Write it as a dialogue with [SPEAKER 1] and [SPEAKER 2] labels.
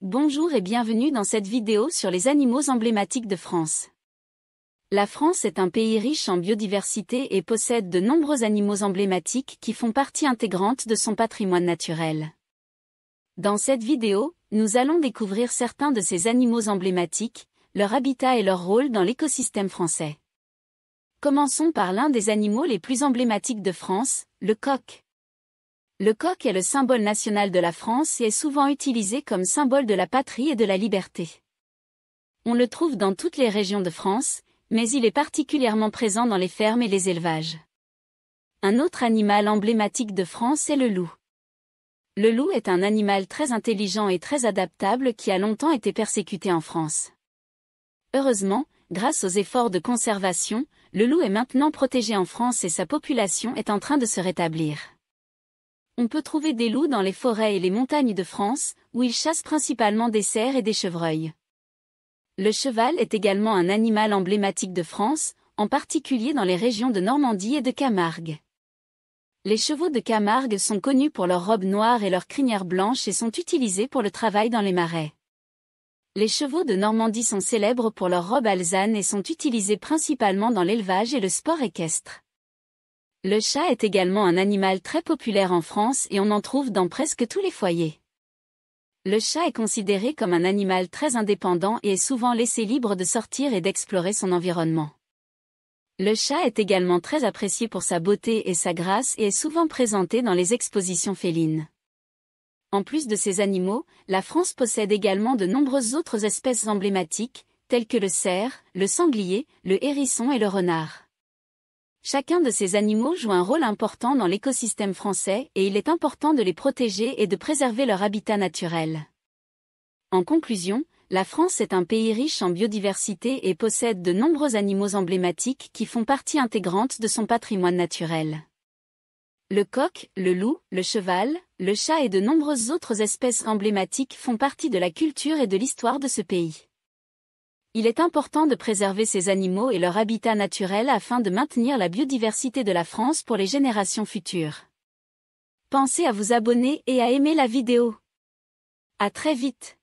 [SPEAKER 1] Bonjour et bienvenue dans cette vidéo sur les animaux emblématiques de France. La France est un pays riche en biodiversité et possède de nombreux animaux emblématiques qui font partie intégrante de son patrimoine naturel. Dans cette vidéo, nous allons découvrir certains de ces animaux emblématiques, leur habitat et leur rôle dans l'écosystème français. Commençons par l'un des animaux les plus emblématiques de France, le coq. Le coq est le symbole national de la France et est souvent utilisé comme symbole de la patrie et de la liberté. On le trouve dans toutes les régions de France, mais il est particulièrement présent dans les fermes et les élevages. Un autre animal emblématique de France est le loup. Le loup est un animal très intelligent et très adaptable qui a longtemps été persécuté en France. Heureusement, grâce aux efforts de conservation, le loup est maintenant protégé en France et sa population est en train de se rétablir. On peut trouver des loups dans les forêts et les montagnes de France, où ils chassent principalement des cerfs et des chevreuils. Le cheval est également un animal emblématique de France, en particulier dans les régions de Normandie et de Camargue. Les chevaux de Camargue sont connus pour leurs robes noires et leurs crinières blanches et sont utilisés pour le travail dans les marais. Les chevaux de Normandie sont célèbres pour leurs robes alezane et sont utilisés principalement dans l'élevage et le sport équestre. Le chat est également un animal très populaire en France et on en trouve dans presque tous les foyers. Le chat est considéré comme un animal très indépendant et est souvent laissé libre de sortir et d'explorer son environnement. Le chat est également très apprécié pour sa beauté et sa grâce et est souvent présenté dans les expositions félines. En plus de ces animaux, la France possède également de nombreuses autres espèces emblématiques, telles que le cerf, le sanglier, le hérisson et le renard. Chacun de ces animaux joue un rôle important dans l'écosystème français et il est important de les protéger et de préserver leur habitat naturel. En conclusion, la France est un pays riche en biodiversité et possède de nombreux animaux emblématiques qui font partie intégrante de son patrimoine naturel. Le coq, le loup, le cheval, le chat et de nombreuses autres espèces emblématiques font partie de la culture et de l'histoire de ce pays. Il est important de préserver ces animaux et leur habitat naturel afin de maintenir la biodiversité de la France pour les générations futures. Pensez à vous abonner et à aimer la vidéo. À très vite!